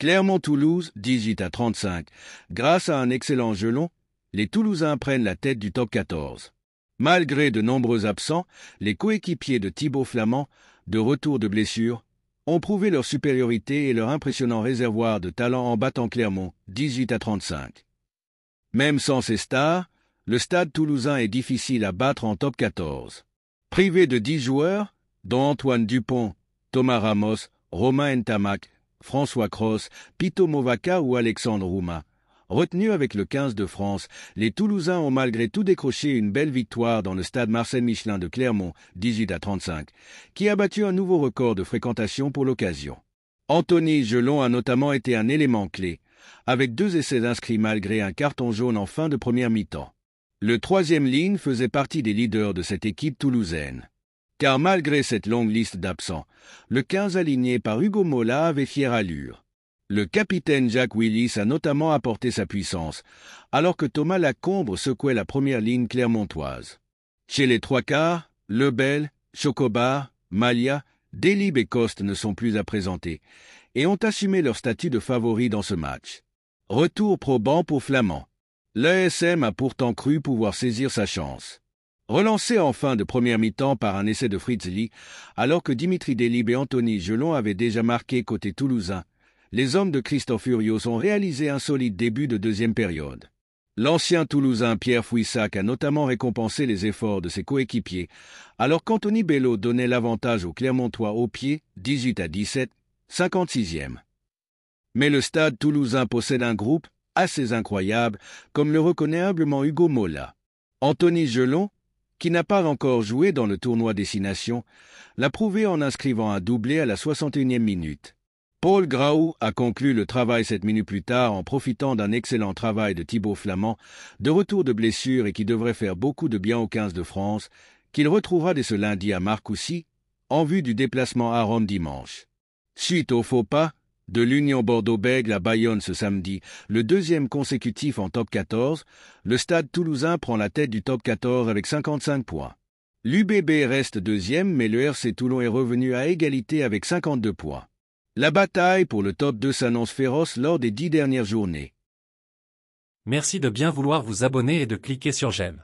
Clermont-Toulouse, 18-35. Grâce à un excellent jeu long, les Toulousains prennent la tête du top 14. Malgré de nombreux absents, les coéquipiers de Thibaut Flament, de retour de blessure, ont prouvé leur supériorité et leur impressionnant réservoir de talent en battant Clermont, 18-35. Même sans ces stars, le stade toulousain est difficile à battre en top 14. Privé de 10 joueurs, dont Antoine Dupont, Thomas Ramos, Romain Ntamak, François Cros, Pito Movaca ou Alexandre Rouma, retenus avec le 15 de France, les Toulousains ont malgré tout décroché une belle victoire dans le stade Marcel Michelin de Clermont, 18-35, qui a battu un nouveau record de fréquentation pour l'occasion. Anthony Gelon a notamment été un élément clé, avec 2 essais inscrits malgré un carton jaune en fin de première mi-temps. Le troisième ligne faisait partie des leaders de cette équipe toulousaine. Car malgré cette longue liste d'absents, le 15 aligné par Hugo Mola avait fière allure. Le capitaine Jacques Willis a notamment apporté sa puissance, alors que Thomas Lacombe secouait la première ligne clermontoise. Chez les trois quarts, Lebel, Chocobar, Malia, Delib et Coste ne sont plus à présenter, et ont assumé leur statut de favoris dans ce match. Retour probant pour Flament. L'ASM a pourtant cru pouvoir saisir sa chance. Relancé en fin de première mi-temps par un essai de Fritz Lee, alors que Dimitri Delib et Anthony Gelon avaient déjà marqué côté toulousain, les hommes de Christophe Urios ont réalisé un solide début de deuxième période. L'ancien Toulousain Pierre Fouissac a notamment récompensé les efforts de ses coéquipiers, alors qu'Anthony Bello donnait l'avantage aux Clermontois au pied, 18-17, 56e. Mais le stade toulousain possède un groupe assez incroyable, comme le reconnaît humblement Hugo Mola. Anthony Gelon, qui n'a pas encore joué dans le tournoi Destination, l'a prouvé en inscrivant un doublé à la 61e minute. Paul Graou a conclu le travail 7 minutes plus tard en profitant d'un excellent travail de Thibaut Flament, de retour de blessure et qui devrait faire beaucoup de bien au 15 de France, qu'il retrouvera dès ce lundi à Marcoussis, en vue du déplacement à Rome dimanche. Suite au faux pas de l'Union Bordeaux-Bègles à Bayonne ce samedi, le deuxième consécutif en top 14, le stade toulousain prend la tête du top 14 avec 55 points. L'UBB reste deuxième, mais le RC Toulon est revenu à égalité avec 52 points. La bataille pour le top 2 s'annonce féroce lors des 10 dernières journées. Merci de bien vouloir vous abonner et de cliquer sur j'aime.